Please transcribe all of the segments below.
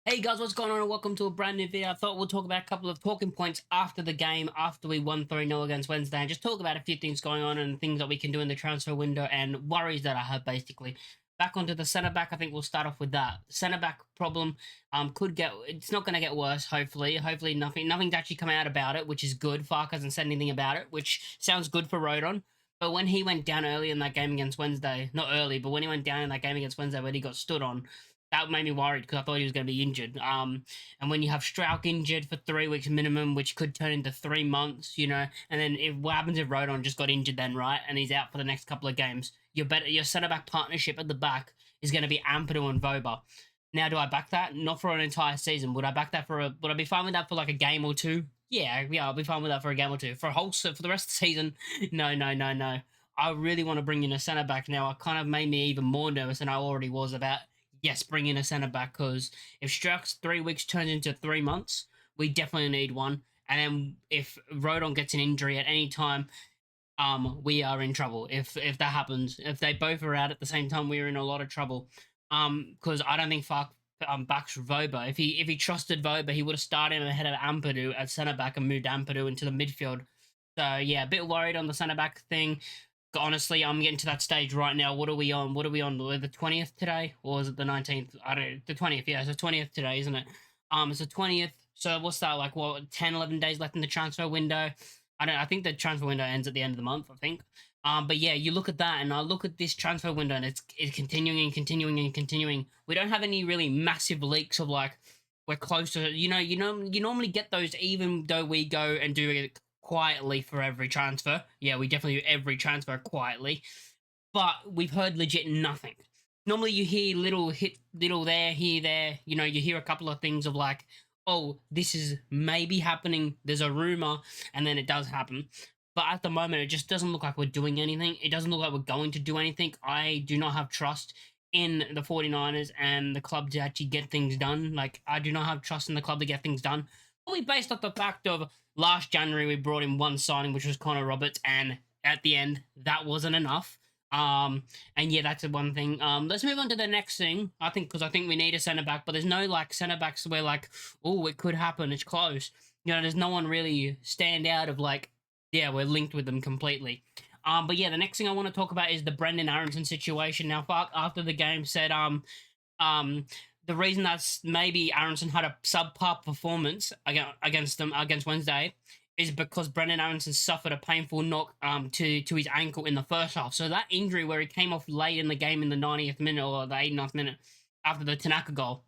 Hey guys, what's going on and welcome to a brand new video. I thought we'll talk about a couple of talking points after the game, after we won 3-0 against Wednesday, and just talk about a few things going on and things that we can do in the transfer window and worries that I have basically. Back onto the centre back, I think we'll start off with that. Centre back problem it's not gonna get worse, hopefully. Hopefully nothing's actually come out about it, which is good. Farke hasn't said anything about it, which sounds good for Rodon. But when he went down early in that game against Wednesday, not early, but when he went down in that game against Wednesday where he got stood on, that made me worried because I thought he was going to be injured. And when you have Strauch injured for 3 weeks minimum, which could turn into 3 months, and then if what happens if Rodon just got injured then, right, and he's out for the next couple of games, your centre back partnership at the back is going to be Ampadu and Voba. Now, do I back that? Not for an entire season. Would I back that would I be fine with that for like a game or two? Yeah, I'll be fine with that for a game or two. For the rest of the season, no, no, no, no. I really want to bring in a centre back now. It kind of made me even more nervous than I already was about yes, bring in a centre back because if Strauch's 3 weeks turns into 3 months, we definitely need one. And then if Rodon gets an injury at any time, we are in trouble. If that happens, if they both are out at the same time, we're in a lot of trouble. Because I don't think Fark backs Voba. If he trusted Voba, he would have started him ahead of Ampadu at centre back and moved Ampadu into the midfield. So yeah, a bit worried on the centre back thing. Honestly, I'm getting to that stage right now. What are we on? We're the 20th today, or is it the 19th? I don't know. The 20th, yeah, it's the 20th today, isn't it? It's the 20th. So what's that, like, what, 10, 11 days left in the transfer window? I think the transfer window ends at the end of the month, I think. But yeah, you look at that, and I look at this transfer window, and it's continuing and continuing and continuing. We don't have any really massive leaks of like we're closer. You normally get those, even though we go and do it quietly for every transfer. Yeah, we definitely do every transfer quietly, but we've heard legit nothing. Normally, you hear little there, here, there. You hear a couple of things of like, oh, this is maybe happening. There's a rumor, and then it does happen. But at the moment, it just doesn't look like we're doing anything. It doesn't look like we're going to do anything. I do not have trust in the 49ers and the club to actually get things done. Like, I do not have trust in the club to get things done. Probably based off the fact of last January, we brought in one signing, which was Connor Roberts, and at the end, that wasn't enough. And yeah, that's the one thing. Let's move on to the next thing. Because I think we need a centre back, but there's no like centre backs where like, oh, it could happen. It's close. There's no one really stand out of like, yeah, we're linked with them completely. But yeah, the next thing I want to talk about is the Brendan Aronson situation. Now, Fark after the game said, the reason that's maybe Aronson had a subpar performance against Wednesday is because Brendan Aronson suffered a painful knock to his ankle in the first half. So that injury where he came off late in the game in the 90th minute or the 89th minute after the Tanaka goal,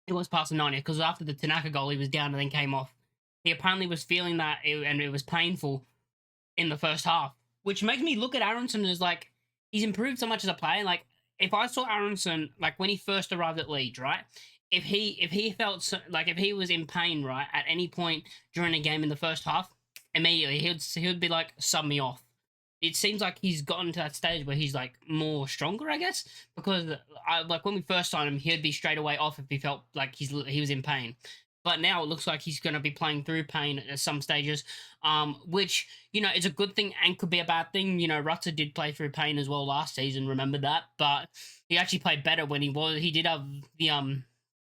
it was past the 90th because after the Tanaka goal he was down and then came off. He apparently was feeling that and it was painful in the first half, which makes me look at Aronson as like he's improved so much as a player. Like if I saw Aronson like when he first arrived at Leeds, right? If he felt like if he was in pain, right, at any point during a game in the first half, immediately he would be like, sub me off. It seems like he's gotten to that stage where he's like more stronger, I guess, because like when we first signed him, he'd be straight away off if he felt like he was in pain. But now it looks like he's going to be playing through pain at some stages, which, is a good thing and could be a bad thing. Rutter did play through pain as well last season, remember that? But he actually played better when he did have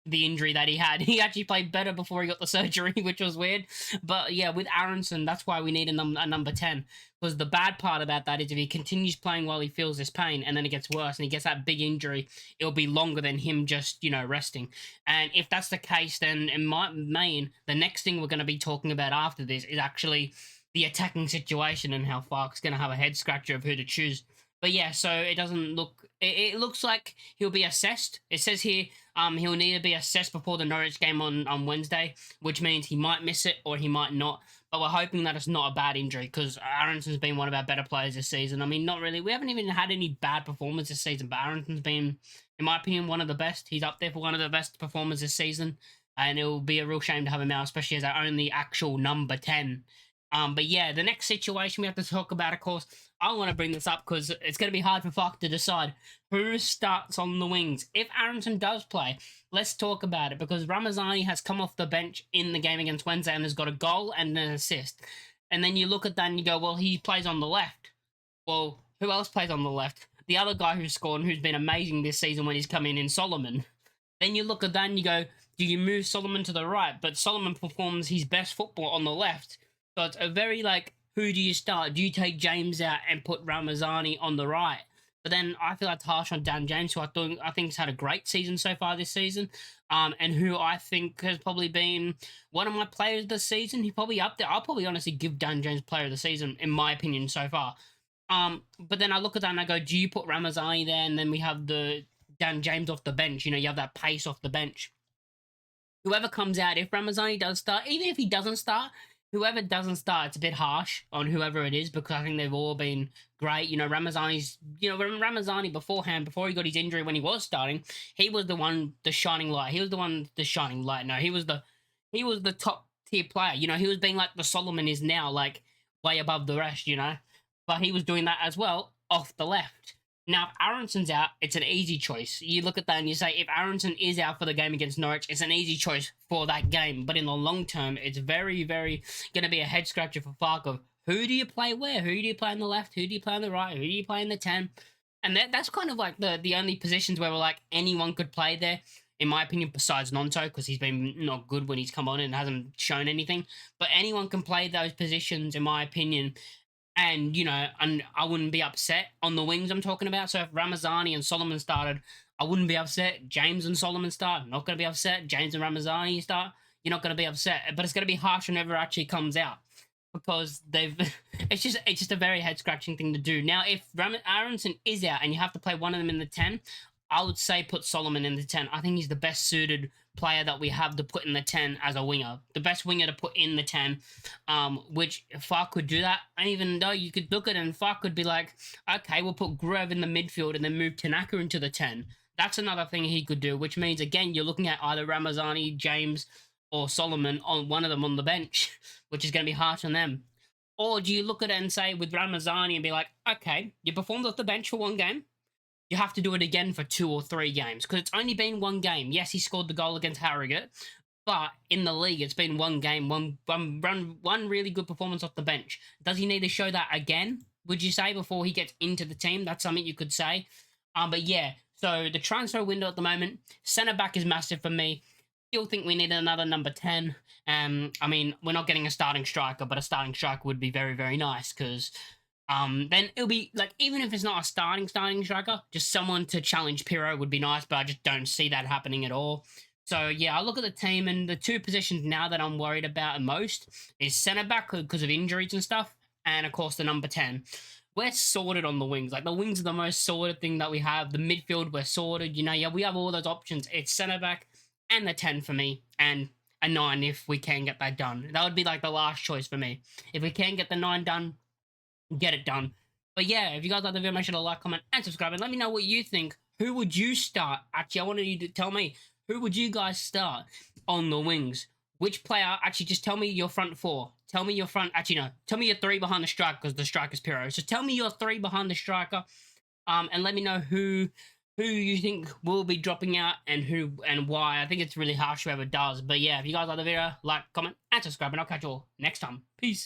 the injury that he had. He actually played better before he got the surgery, which was weird. But yeah, with Aronson, that's why we need a number 10. Because the bad part about that is if he continues playing while he feels this pain and then it gets worse and he gets that big injury, it'll be longer than him just, resting. And if that's the case, then in my main, the next thing we're going to be talking about after this is actually the attacking situation and how Farke's going to have a head scratcher of who to choose. But yeah, so it doesn't look. It looks like he'll be assessed. It says here, he'll need to be assessed before the Norwich game on Wednesday, which means he might miss it or he might not. But we're hoping that it's not a bad injury because Aronson's been one of our better players this season. I mean, not really. We haven't even had any bad performances this season, but Aronson's been, in my opinion, one of the best. He's up there for one of the best performers this season, and it will be a real shame to have him out, especially as our only actual number 10. But yeah, the next situation we have to talk about, of course, I want to bring this up because it's going to be hard for Farke to decide who starts on the wings. If Aronson does play, let's talk about it because Ramazani has come off the bench in the game against Wednesday and has got a goal and an assist. And then you look at that and you go, well, he plays on the left. Well, who else plays on the left? The other guy who's scored and who's been amazing this season when he's come in Solomon. Then you look at that and you go, do you move Solomon to the right? But Solomon performs his best football on the left. So it's a very like, who do you start? Do you take James out and put Ramazani on the right? But then I feel that's harsh on Dan James, who I think has had a great season so far this season, and who I think has probably been one of my players this season. He's probably up there. I'll probably honestly give Dan James player of the season in my opinion so far. But then I look at that and I go, do you put Ramazani there? And then we have the Dan James off the bench. You know, you have that pace off the bench. Whoever comes out, if Ramazani does start, even if he doesn't start, whoever doesn't start, it's a bit harsh on whoever it is because I think they've all been great. You know, Ramazani beforehand, before he got his injury when he was starting, he was the shining light. He was the shining light. No, he was the top tier player. You know, he was being like the Solomon is now, like way above the rest, you know. But he was doing that as well off the left. Now, if Aronson's out, it's an easy choice. You look at that and you say, if Aronson is out for the game against Norwich, it's an easy choice for that game. But in the long term, it's very, very going to be a head scratcher for Farke of who do you play where? Who do you play on the left? Who do you play on the right? Who do you play in the 10? And that's kind of like the only positions where we're like anyone could play there, in my opinion, besides Nonto, because he's been not good when he's come on and hasn't shown anything. But anyone can play those positions, in my opinion. And, you know, and I wouldn't be upset on the wings I'm talking about. So if Ramazani and Solomon started, I wouldn't be upset. James and Solomon start, not going to be upset. James and Ramazani start, you're not going to be upset. But it's going to be harsh whenever it actually comes out because they've. it's just a very head scratching thing to do. Now, if Aronson is out and you have to play one of them in the 10, I would say put Solomon in the 10. I think he's the best suited player that we have to put in the 10 as a winger. The best winger to put in the 10, which Farke could do that. And even though you could look at it and Farke could be like, okay, we'll put Grove in the midfield and then move Tanaka into the 10. That's another thing he could do, which means, again, you're looking at either Ramazani, James, or Solomon on one of them on the bench, which is going to be harsh on them. Or do you look at it and say with Ramazani and be like, okay, you performed off the bench for one game, you have to do it again for 2 or 3 games because it's only been one game. Yes, he scored the goal against Harrogate, but in the league, it's been one game, one really good performance off the bench. Does he need to show that again, would you say, before he gets into the team? That's something you could say. But yeah, so the transfer window at the moment, centre-back is massive for me. Still think we need another number 10. I mean, we're not getting a starting striker, but a starting striker would be very, very nice because then it'll be like, even if it's not a starting striker, just someone to challenge Pirro would be nice, but I just don't see that happening at all. So yeah, I look at the team and the 2 positions now that I'm worried about most is centre back because of injuries and stuff, and of course the number 10. We're sorted on the wings. Like the wings are the most sorted thing that we have. The midfield, we're sorted. You know, yeah, we have all those options. It's centre back and the 10 for me, and a 9 if we can get that done. That would be like the last choice for me. If we can get the 9 done, get it done. But yeah, if you guys like the video, make sure to like, comment, and subscribe, and let me know what you think. Who would you start? Actually, I wanted you to tell me, who would you guys start on the wings? Which player? Actually, just tell me your front 4. Tell me your front. Actually, no. Tell me your 3 behind the striker because the striker's Pirro. So tell me your 3 behind the striker, and let me know who you think will be dropping out and who and why. I think it's really harsh whoever does. But yeah, if you guys like the video, like, comment, and subscribe, and I'll catch you all next time. Peace.